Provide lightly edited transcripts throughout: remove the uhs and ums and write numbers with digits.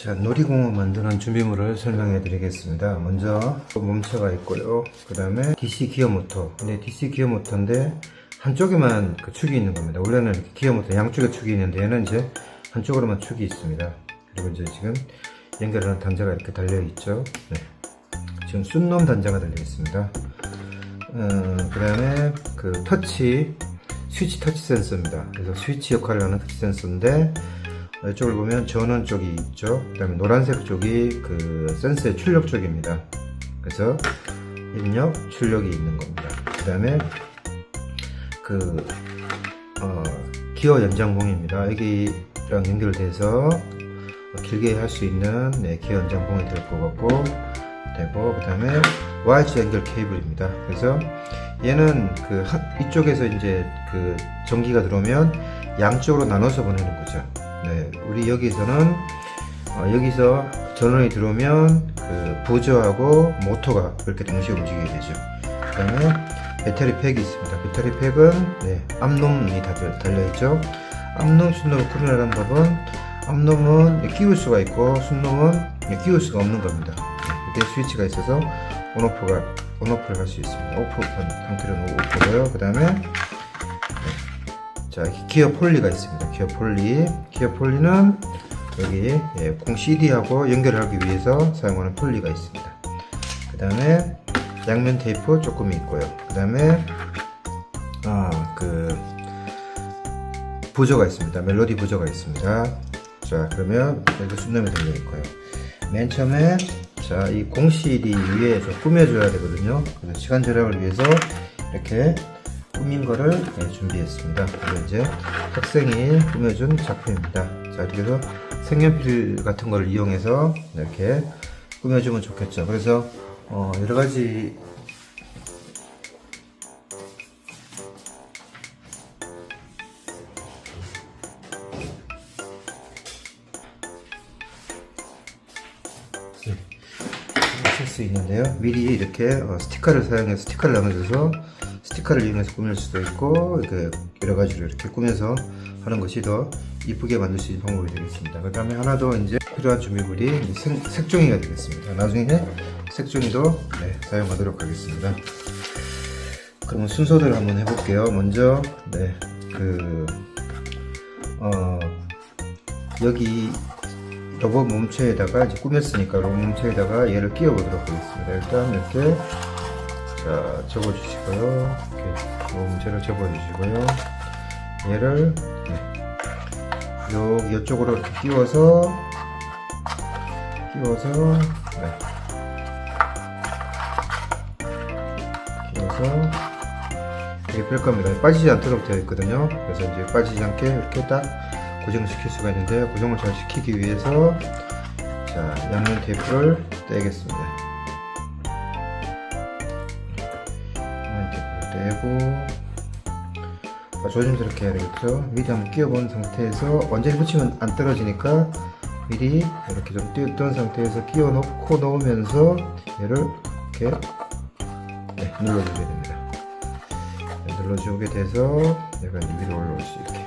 자, 놀이공원 만드는 준비물을 설명해 드리겠습니다. 먼저 몸체가 있고요. 그 다음에 DC 기어 모터. 근데 DC 기어 모터인데 한쪽에만 그 축이 있는 겁니다. 원래는 이렇게 기어 모터 양쪽에 축이 있는데 얘는 이제 한쪽으로만 축이 있습니다. 그리고 이제 지금 연결하는 단자가 이렇게 달려 있죠. 네. 지금 순놈 단자가 달려 있습니다. 그 다음에 그 스위치 터치 센서입니다. 그래서 스위치 역할을 하는 터치 센서인데, 이쪽을 보면 전원 쪽이 있죠. 그 다음에 노란색 쪽이 그 센서의 출력 쪽입니다. 그래서 입력, 출력이 있는 겁니다. 그 다음에 기어 연장봉입니다. 여기랑 연결돼서 길게 할 수 있는 기어 연장봉이 될 것 같고, 되고, 그 다음에 와이즈 연결 케이블입니다. 그래서 얘는 이쪽에서 이제 그 전기가 들어오면 양쪽으로 나눠서 보내는 거죠. 네, 우리 여기서는 여기서 전원이 들어오면 그 부저하고 모터가 그렇게 동시에 움직이게 되죠. 그 다음에 배터리 팩이 있습니다. 배터리 팩은 암놈이 달려있죠. 암놈, 순놈을 구분하는 법은 암놈은 끼울 수가 있고 순놈은 끼울 수가 없는 겁니다. 이렇게 스위치가 있어서 온오프를 할 수 있습니다. 오프 상태로는 오프고요. 그 다음에 자, 기어 폴리가 있습니다. 기어 폴리는 여기 공 CD하고 연결하기 위해서 사용하는 폴리가 있습니다. 그 다음에 양면 테이프 조금 있고요. 그 다음에 부저가 있습니다. 멜로디 부저가 있습니다. 자, 그러면 여기 순놈이 달려 있고요. 맨 처음에 자, 이 공 CD 위에 꾸며줘야 되거든요. 그래서 시간 절약을 위해서 이렇게 꾸민 거를 준비했습니다. 그리고 이제 학생이 꾸며준 작품입니다. 자, 이렇게 해서 색연필 같은 거를 이용해서 이렇게 꾸며주면 좋겠죠. 그래서 여러 가지 쓸 수 있는데요. 미리 이렇게 스티커를 사용해서 스티커를 나눠줘서 스티커를 이용해서 꾸밀 수도 있고, 이렇게 여러 가지로 이렇게 꾸며서 하는 것이 더 이쁘게 만들 수 있는 방법이 되겠습니다. 그 다음에 하나 더 이제 필요한 준비물이 색종이가 되겠습니다. 나중에 색종이도 사용하도록 하겠습니다. 그러면 순서대로 한번 해볼게요. 먼저 여기 로봇 몸체에다가 이제 꾸몄으니까 로봇 몸체에다가 얘를 끼워 보도록 하겠습니다. 일단 이렇게 자, 접어주시고요. 이렇게 로봇 몸체를 접어주시고요. 얘를 이쪽으로 이렇게 끼워서 이렇게 뺄 겁니다. 빠지지 않도록 되어 있거든요. 그래서 이제 빠지지 않게 이렇게 딱 고정을 시킬 수가 있는데, 고정을 잘 시키기 위해서 자, 양면 테이프를 떼겠습니다. 양면 테이프를 떼고 조심스럽게 해야 되겠죠. 미리 한번 끼워본 상태에서 완전히 붙이면 안 떨어지니까 미리 이렇게 좀 띄웠던 상태에서 끼워 놓고 넣으면서 얘를 이렇게 눌러주게 됩니다. 눌러주게 돼서 얘가 위로 올라올 수 있게.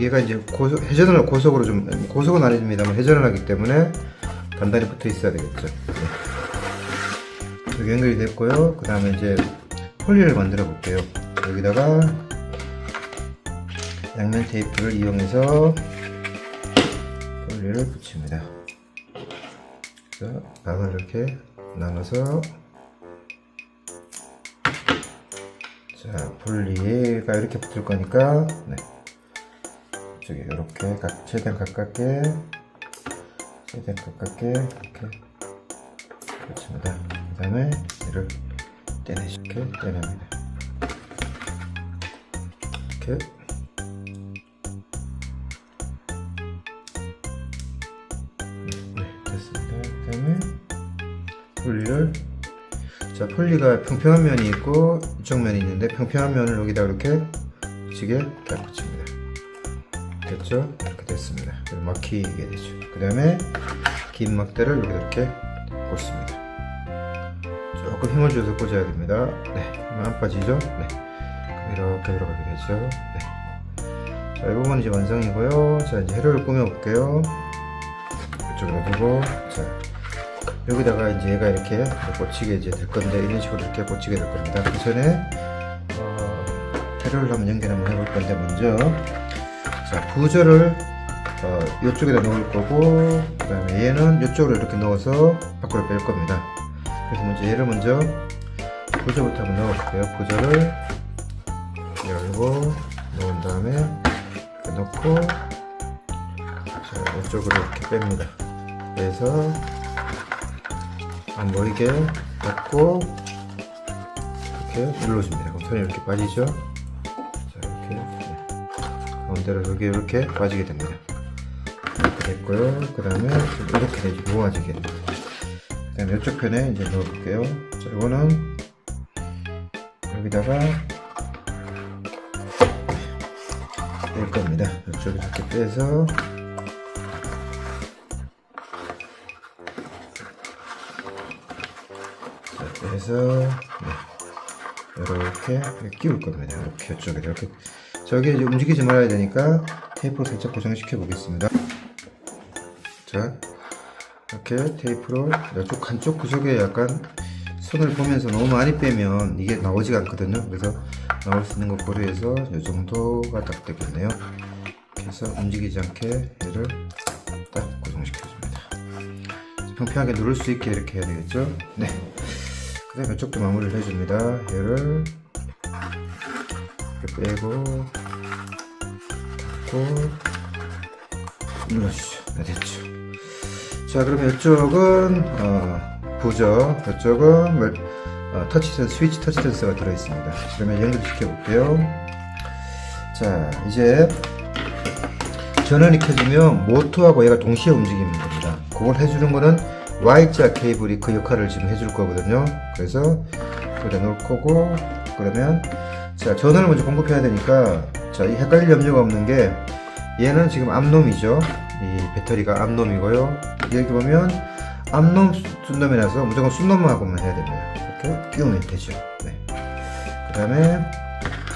얘가 이제 회전을 고속으로 고속은 아닙니다만 회전을 하기 때문에 단단히 붙어 있어야 되겠죠. 여기 연결이 됐고요. 그 다음에 이제 폴리를 만들어 볼게요. 여기다가 양면 테이프를 이용해서 폴리를 붙입니다. 그래서 박을 이렇게 나눠서 자, 폴리가 이렇게 붙을 거니까 이쪽에 이렇게 최대한 가깝게 이렇게 붙입니다. 그 다음에 얘를 떼냅니다. 이렇게 됐습니다. 그 다음에 폴리가 평평한 면이 있고 이쪽 면이 있는데, 평평한 면을 여기다 이렇게 붙이게 붙입니다. 됐죠? 이렇게 됐습니다. 막히게 되죠. 그 다음에 긴 막대를 여기다 이렇게 꽂습니다. 조금 힘을 줘서 꽂아야 됩니다. 힘은 안 빠지죠? 이렇게 들어가게 되죠. 자, 이 부분은 이제 완성이고요. 자, 이제 헤로를 꾸며 볼게요. 그쪽에다 두고, 자, 여기다가 이제 얘가 이렇게 꽂히게 이제 될 건데, 이런 식으로 이렇게 꽂히게 될 겁니다. 그 전에, 테러를 한번 연결 한번 해볼 건데, 먼저, 자, 부저를, 이쪽에다 넣을 거고, 그 다음에 얘는 이쪽으로 이렇게 넣어서 밖으로 뺄 겁니다. 그래서 먼저 얘를 먼저, 부저부터 한번 넣어볼게요. 부저를 열고, 넣은 다음에, 이렇게 넣고, 자, 이쪽으로 이렇게 뺍니다. 그래서, 안 보이게 닫고, 이렇게 눌러줍니다. 그럼 손이 이렇게 빠지죠? 자, 이렇게. 가운데로 여기 이렇게 빠지게 됩니다. 이렇게 됐고요. 그 다음에 이렇게 되죠. 모아지게. 그 다음에 이쪽 편에 이제 넣어볼게요. 자, 이거는 여기다가 뺄 겁니다. 이쪽에 이렇게 빼서 자, 빼서 이렇게 끼울 겁니다. 이렇게 이쪽에 이렇게. 저기 이제 움직이지 말아야 되니까 테이프로 살짝 고정시켜 보겠습니다. 자, 이렇게 테이프로 이쪽 한쪽 구석에 약간 손을 보면서 너무 많이 빼면 이게 나오지가 않거든요. 그래서 나올 수 있는 거 고려해서 이 정도가 딱 되겠네요. 이렇게 해서 움직이지 않게 얘를 딱 고정시켜 줍니다. 평평하게 누를 수 있게 이렇게 해야 되겠죠. 네. 그 다음에 이쪽도 마무리를 해줍니다. 얘를 이렇게 빼고 닫고 눌러주죠. 네, 됐죠. 자, 그러면 이쪽은 부저, 이쪽은 터치 센서, 스위치 터치 센서가 들어있습니다. 그러면 연결시켜 볼게요. 자, 이제 전원이 켜지면 모터하고 얘가 동시에 움직이는 겁니다. 그걸 해주는 거는 Y자 케이블이 그 역할을 지금 해줄 거거든요. 그래서 여기다 놓을 거고, 그러면 자, 전원을 먼저 공급해야 되니까, 자, 이 헷갈릴 염려가 없는 게 얘는 지금 암놈이죠. 이 배터리가 암놈이고요. 여기 보면 암놈 순놈이라서 무조건 순놈하고만 해야 됩니다. 이렇게 끼우면 되죠. 네. 그 다음에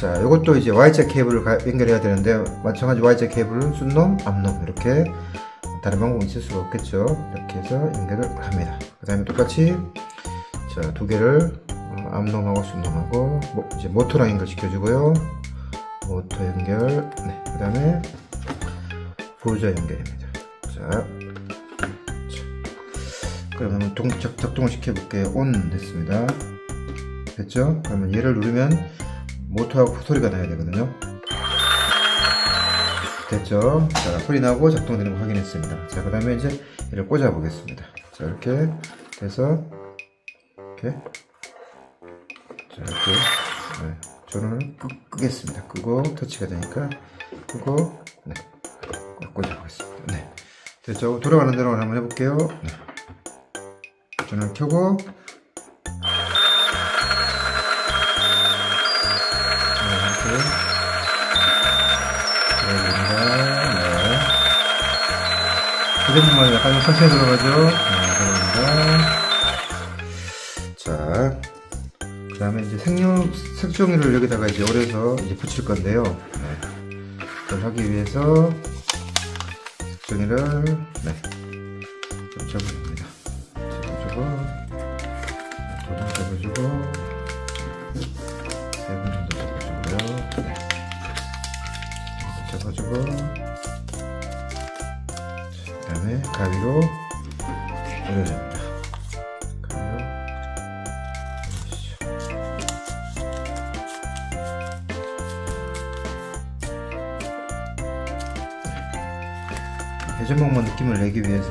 자, 이것도 이제 Y자 케이블을 연결해야 되는데 마찬가지 Y자 케이블은 순놈, 암놈 이렇게 다른 방법은 있을 수가 없겠죠. 이렇게 해서 연결을 합니다. 그 다음에 똑같이 자, 두 개를 암놈하고 순놈하고 이제 모터랑 연결 시켜주고요. 모터 연결. 네. 그 다음에 부저 연결입니다. 자, 그러면 작동을 시켜볼게요. 온 됐습니다. 됐죠? 그러면 얘를 누르면 모터하고 소리가 나야 되거든요. 됐죠? 자, 소리 나고 작동되는 거 확인했습니다. 자, 그 다음에 이제 얘를 꽂아 보겠습니다. 자, 이렇게 돼서 이렇게 자, 이렇게 네, 전원을 끄겠습니다. 끄고 터치가 되니까 끄고 네, 꽂아 보겠습니다. 네, 됐죠? 돌아가는 대로 한번 해볼게요. 네. 전원을 켜고 이렇게 들어옵니다. 네. 휴대폰만 약간 천천히 들어가죠. 네, 들어갑니다. 자, 그 다음에 이제 색종이를 여기다가 이제 오려서 이제 붙일 건데요. 네. 그걸 하기 위해서 색종이를 네, 좀 접어줍니다. 두번 접어주고 세 번 정도 접어주고요. 네. 접어주고 그 다음에 가위로 올려줍니다. 가위로 올려주시죠. 회전목마 느낌을 내기 위해서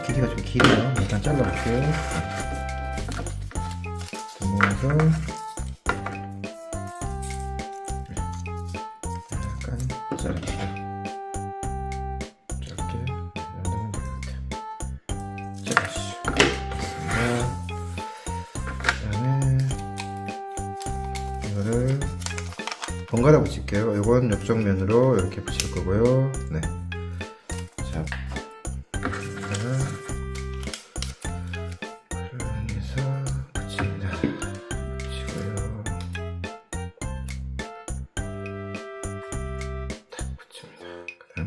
길이가 좀 길어요. 일단 잘라볼게요. 모아서 약간 자릅니다. 짧게 연동은 되는데 잘라주시죠. 그 다음에 이거를 번갈아 붙일게요. 이건 옆쪽 면으로 이렇게 붙일 거고요. 네. 자,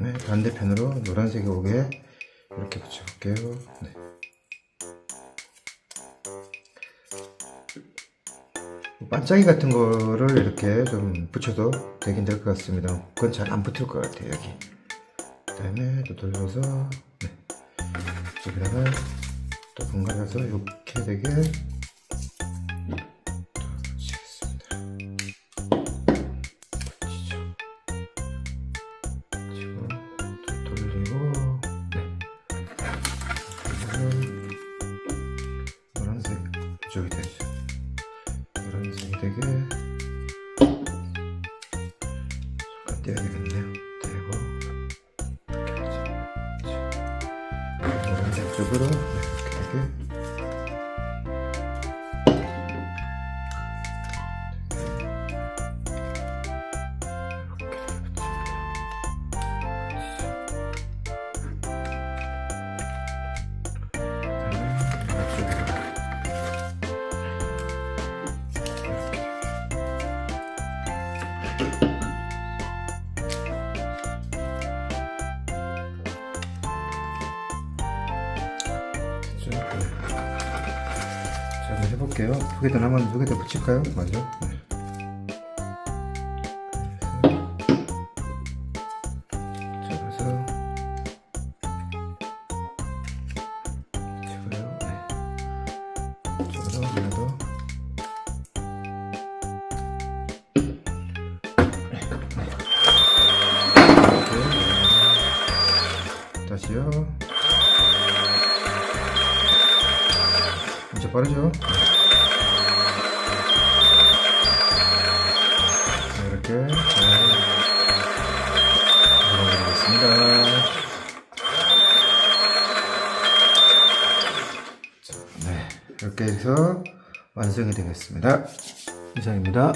다음에 반대편으로 노란색이 오게 이렇게 붙여볼게요. 네. 반짝이 같은 거를 이렇게 좀 붙여도 되긴 될 것 같습니다. 그건 잘 안 붙을 것 같아요. 여기. 그 다음에 또 돌려서 네. 여기다가 또 번갈아서 이렇게 되게 붙이겠습니다. 붙이고 또 돌리고 네. 노란색 이쪽이 되죠. 노란색이 되게 잠깐 떼야 되겠네요. 떼고 이렇게 하죠. 노란색 쪽으로 이렇게 되게 자, 한번 해볼게요. 두 개 더 남았는데 두 개 더 붙일까요? 맞아. 네. 잡아서 붙이고요. 네. 이쪽으로 하나 더. 다시요. 진짜 빠르죠? 자, 이렇게 눌러드리겠습니다. 네, 이렇게 해서 완성이 되겠습니다. 이상입니다.